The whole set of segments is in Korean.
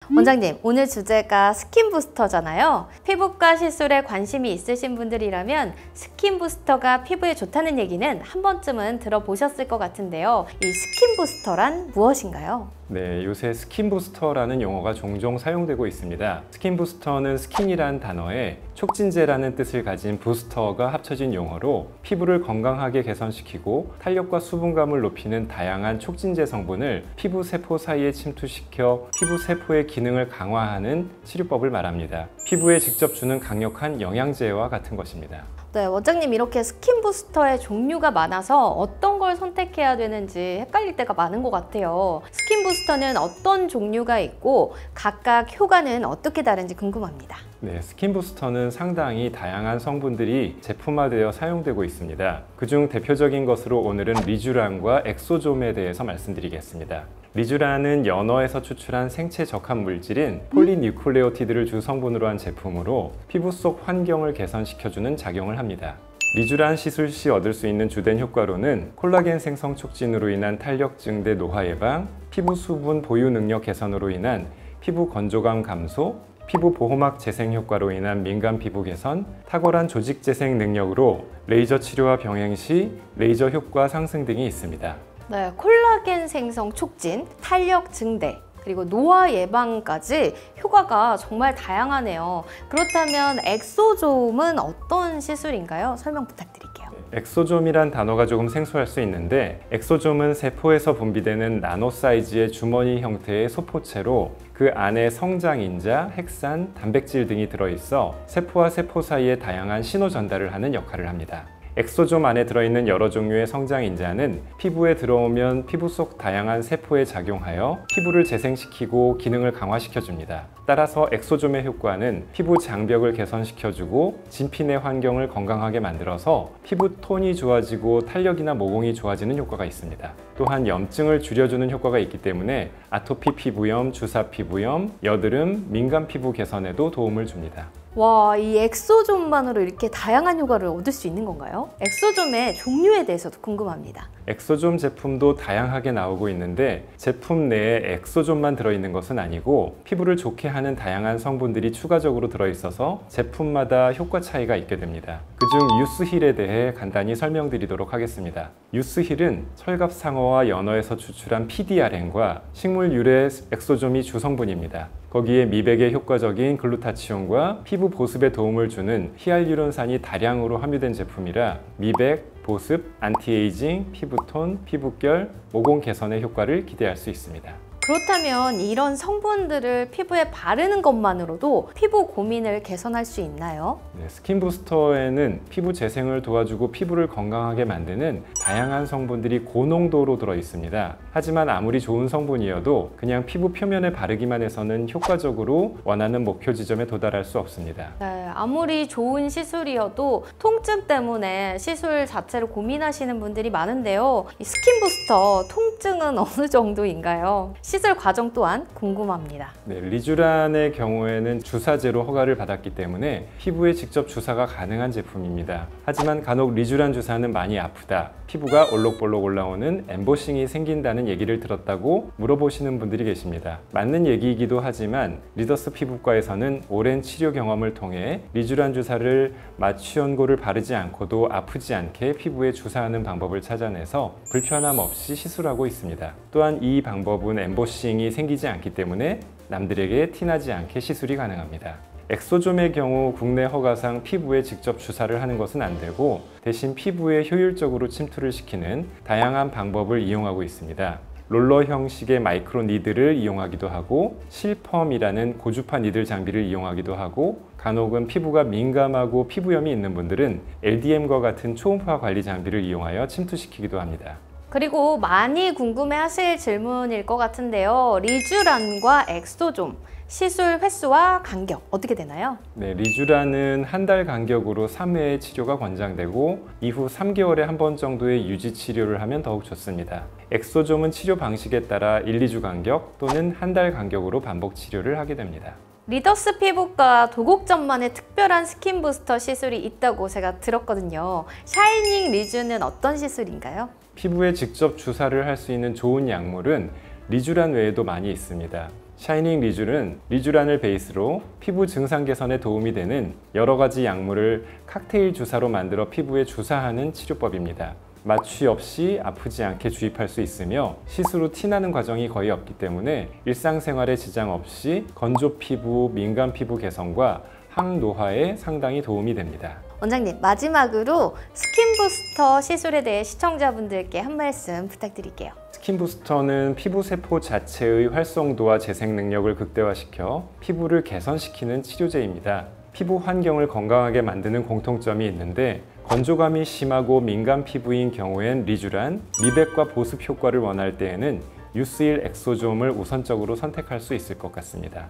원장님, 오늘 주제가 스킨 부스터잖아요. 피부과 시술에 관심이 있으신 분들이라면 스킨 부스터가 피부에 좋다는 얘기는 한 번쯤은 들어보셨을 것 같은데요. 이 스킨 부스터란 무엇인가요? 네, 요새 스킨 부스터라는 용어가 종종 사용되고 있습니다. 스킨 부스터는 스킨이란 단어에 촉진제라는 뜻을 가진 부스터가 합쳐진 용어로 피부를 건강하게 개선시키고 탄력과 수분감을 높이는 다양한 촉진제 성분을 피부 세포 사이에 침투시켜 피부 세포의 기능을 강화하는 치료법을 말합니다. 피부에 직접 주는 강력한 영양제와 같은 것입니다. 네, 원장님, 이렇게 스킨 부스터의 종류가 많아서 어떤 걸 선택해야 되는지 헷갈릴 때가 많은 것 같아요. 스킨 부스터는 어떤 종류가 있고 각각 효과는 어떻게 다른지 궁금합니다. 네, 스킨 부스터는 상당히 다양한 성분들이 제품화되어 사용되고 있습니다. 그중 대표적인 것으로 오늘은 리쥬란과 엑소좀에 대해서 말씀드리겠습니다. 리쥬란은 연어에서 추출한 생체 적합 물질인 폴리뉴클레오티드를 주 성분으로 한 제품으로 피부 속 환경을 개선시켜주는 작용을 합니다. 리쥬란 시술 시 얻을 수 있는 주된 효과로는 콜라겐 생성 촉진으로 인한 탄력 증대 노화 예방, 피부 수분 보유 능력 개선으로 인한 피부 건조감 감소, 피부 보호막 재생 효과로 인한 민감 피부 개선, 탁월한 조직 재생 능력으로 레이저 치료와 병행 시 레이저 효과 상승 등이 있습니다. 네, 콜라겐 생성 촉진, 탄력 증대, 그리고 노화 예방까지 효과가 정말 다양하네요. 그렇다면 엑소좀은 어떤 시술인가요? 설명 부탁드릴게요. 엑소좀이란 단어가 조금 생소할 수 있는데, 엑소좀은 세포에서 분비되는 나노 사이즈의 주머니 형태의 소포체로 그 안에 성장인자, 핵산, 단백질 등이 들어있어 세포와 세포 사이에 다양한 신호 전달을 하는 역할을 합니다. 엑소좀 안에 들어있는 여러 종류의 성장인자는 피부에 들어오면 피부 속 다양한 세포에 작용하여 피부를 재생시키고 기능을 강화시켜줍니다. 따라서 엑소좀의 효과는 피부 장벽을 개선시켜주고 진피 내 환경을 건강하게 만들어서 피부 톤이 좋아지고 탄력이나 모공이 좋아지는 효과가 있습니다. 또한 염증을 줄여주는 효과가 있기 때문에 아토피 피부염, 주사 피부염, 여드름, 민감 피부 개선에도 도움을 줍니다. 와, 이 엑소좀만으로 이렇게 다양한 효과를 얻을 수 있는 건가요? 엑소좀의 종류에 대해서도 궁금합니다. 엑소좀 제품도 다양하게 나오고 있는데 제품 내에 엑소좀만 들어있는 것은 아니고 피부를 좋게 하는 다양한 성분들이 추가적으로 들어있어서 제품마다 효과 차이가 있게 됩니다. 그중 유스힐에 대해 간단히 설명드리도록 하겠습니다. 유스힐은 철갑상어와 연어에서 추출한 PDRN과 식물 유래 엑소좀이 주성분입니다. 거기에 미백에 효과적인 글루타치온과 피부 보습에 도움을 주는 히알루론산이 다량으로 함유된 제품이라 미백, 보습, 안티에이징, 피부톤, 피부결, 모공 개선의 효과를 기대할 수 있습니다. 그렇다면 이런 성분들을 피부에 바르는 것만으로도 피부 고민을 개선할 수 있나요? 네, 스킨 부스터에는 피부 재생을 도와주고 피부를 건강하게 만드는 다양한 성분들이 고농도로 들어 있습니다. 하지만 아무리 좋은 성분이어도 그냥 피부 표면에 바르기만 해서는 효과적으로 원하는 목표 지점에 도달할 수 없습니다. 네, 아무리 좋은 시술이어도 통증 때문에 시술 자체를 고민하시는 분들이 많은데요. 이 스킨 부스터 통증은 어느 정도인가요? 시술 과정 또한 궁금합니다. 네, 리쥬란의 경우에는 주사제로 허가를 받았기 때문에 피부에 직접 주사가 가능한 제품입니다. 하지만 간혹 리쥬란 주사는 많이 아프다, 피부가 올록볼록 올라오는 엠보싱이 생긴다는 얘기를 들었다고 물어보시는 분들이 계십니다. 맞는 얘기이기도 하지만 리더스 피부과에서는 오랜 치료 경험을 통해 리쥬란 주사를 마취연고를 바르지 않고도 아프지 않게 피부에 주사하는 방법을 찾아내서 불편함 없이 시술하고 있습니다. 또한 이 방법은 엠보싱이 생기지 않기 때문에 남들에게 티나지 않게 시술이 가능합니다. 엑소좀의 경우 국내 허가상 피부에 직접 주사를 하는 것은 안 되고 대신 피부에 효율적으로 침투를 시키는 다양한 방법을 이용하고 있습니다. 롤러 형식의 마이크로 니들을 이용하기도 하고 실펌이라는 고주파 니들 장비를 이용하기도 하고 간혹은 피부가 민감하고 피부염이 있는 분들은 LDM과 같은 초음파 관리 장비를 이용하여 침투시키기도 합니다. 그리고 많이 궁금해하실 질문일 것 같은데요. 리쥬란과 엑소좀 시술 횟수와 간격 어떻게 되나요? 네, 리쥬란은 한 달 간격으로 3회의 치료가 권장되고 이후 3개월에 한 번 정도의 유지 치료를 하면 더욱 좋습니다. 엑소좀은 치료 방식에 따라 1, 2주 간격 또는 한 달 간격으로 반복 치료를 하게 됩니다. 리더스 피부과 도곡점만의 특별한 스킨 부스터 시술이 있다고 제가 들었거든요. 샤이닝 리쥬는 어떤 시술인가요? 피부에 직접 주사를 할 수 있는 좋은 약물은 리쥬란 외에도 많이 있습니다. 샤이닝 리쥬는 리쥬란을 베이스로 피부 증상 개선에 도움이 되는 여러 가지 약물을 칵테일 주사로 만들어 피부에 주사하는 치료법입니다. 마취 없이 아프지 않게 주입할 수 있으며 시술 후 티나는 과정이 거의 없기 때문에 일상생활에 지장 없이 건조 피부, 민감 피부 개선과 항노화에 상당히 도움이 됩니다. 원장님, 마지막으로 스킨 부스터 시술에 대해 시청자분들께 한 말씀 부탁드릴게요. 스킨 부스터는 피부 세포 자체의 활성도와 재생 능력을 극대화시켜 피부를 개선시키는 치료제입니다. 피부 환경을 건강하게 만드는 공통점이 있는데 건조감이 심하고 민감 피부인 경우엔 리쥬란, 미백과 보습 효과를 원할 때에는 유스일 엑소좀을 우선적으로 선택할 수 있을 것 같습니다.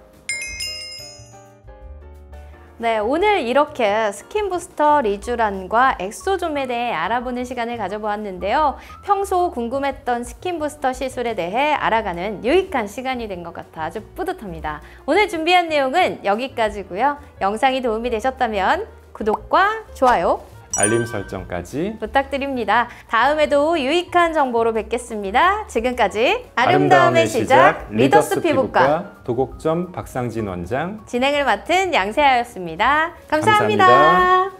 네, 오늘 이렇게 스킨 부스터 리쥬란과 엑소좀에 대해 알아보는 시간을 가져보았는데요. 평소 궁금했던 스킨 부스터 시술에 대해 알아가는 유익한 시간이 된 것 같아 아주 뿌듯합니다. 오늘 준비한 내용은 여기까지고요. 영상이 도움이 되셨다면 구독과 좋아요, 알림 설정까지 부탁드립니다. 다음에도 유익한 정보로 뵙겠습니다. 지금까지 아름다움의 시작 리더스 피부과 도곡점 박상진 원장 진행을 맡은 양세아였습니다. 감사합니다. 감사합니다.